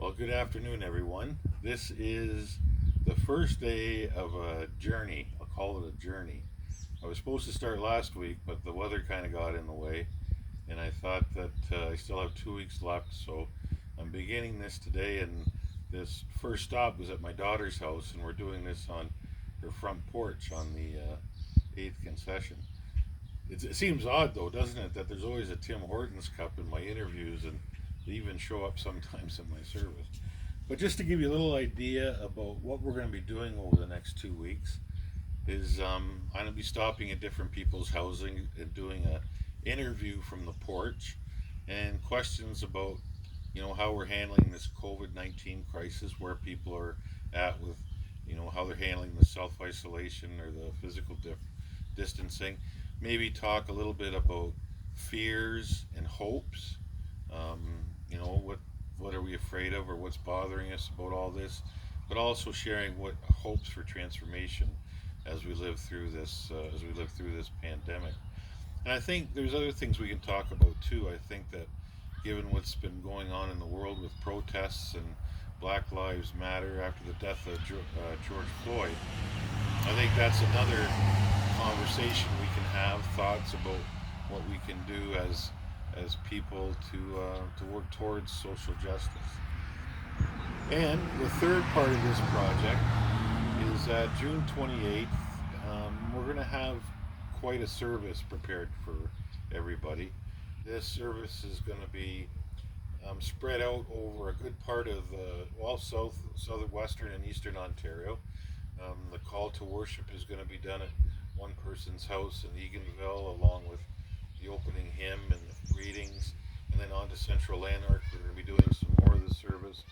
Well, good afternoon, everyone. This is the first day of a journey. I'll call it a journey. I was supposed to start last week, but the weather kind of got in the way, and I thought that I still have 2 weeks left, so I'm beginning this today. And this first stop was at my daughter's house, and we're doing this on her front porch on the eighth concession. It seems odd, though, doesn't it, that there's always a Tim Hortons cup in my interviews, and they even show up sometimes in my service. But just to give you a little idea about what we're going to be doing over the next 2 weeks, is I'm going to be stopping at different people's housing and doing a interview from the porch and questions about how we're handling this COVID-19 crisis, where people are at with how they're handling the self isolation or the physical distancing. Maybe talk a little bit about fears and hopes. Um, what are we afraid of, or what's bothering us about all this, but also sharing what hopes for transformation as we live through this pandemic. And I think there's other things we can talk about too. I think that given what's been going on in the world with protests and Black Lives Matter after the death of George Floyd, I think that's another conversation we can have. Thoughts about what we can do as people to work towards social justice. And the third part of this project is June 28th. We're going to have quite a service prepared for everybody. This service is going to be spread out over a good part of southern, western, and eastern Ontario. The call to worship is going to be done at one person's house in Eganville, along with the opening hymn and the readings, and then on to Central Lanark. We're going to be doing some more of the service.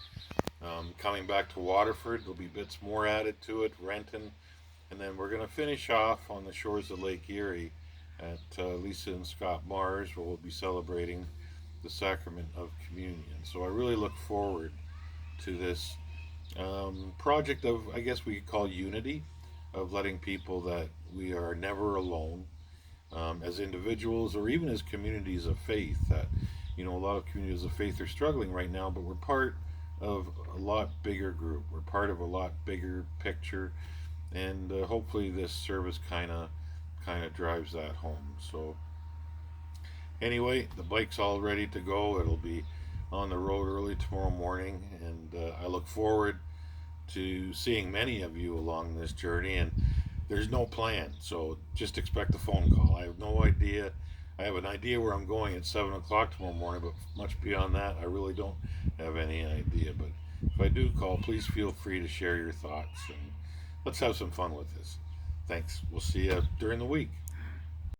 Coming back to Waterford, there'll be bits more added to it, Renton, and then we're going to finish off on the shores of Lake Erie at Lisa and Scott Mars, where we'll be celebrating the sacrament of communion. So I really look forward to this project of, I guess we could call unity, of letting people that we are never alone as individuals or even as communities of faith. That a lot of communities of faith are struggling right now, but we're part of a lot bigger group. We're part of a lot bigger picture, and hopefully this service kind of drives that home. So anyway, the bike's all ready to go. It'll be on the road early tomorrow morning, and I look forward to seeing many of you along this journey. And there's no plan, so just expect a phone call. I have no idea. I have an idea where I'm going at 7 o'clock tomorrow morning, but much beyond that, I really don't have any idea. But if I do call, please feel free to share your thoughts, and let's have some fun with this. Thanks. We'll see you during the week.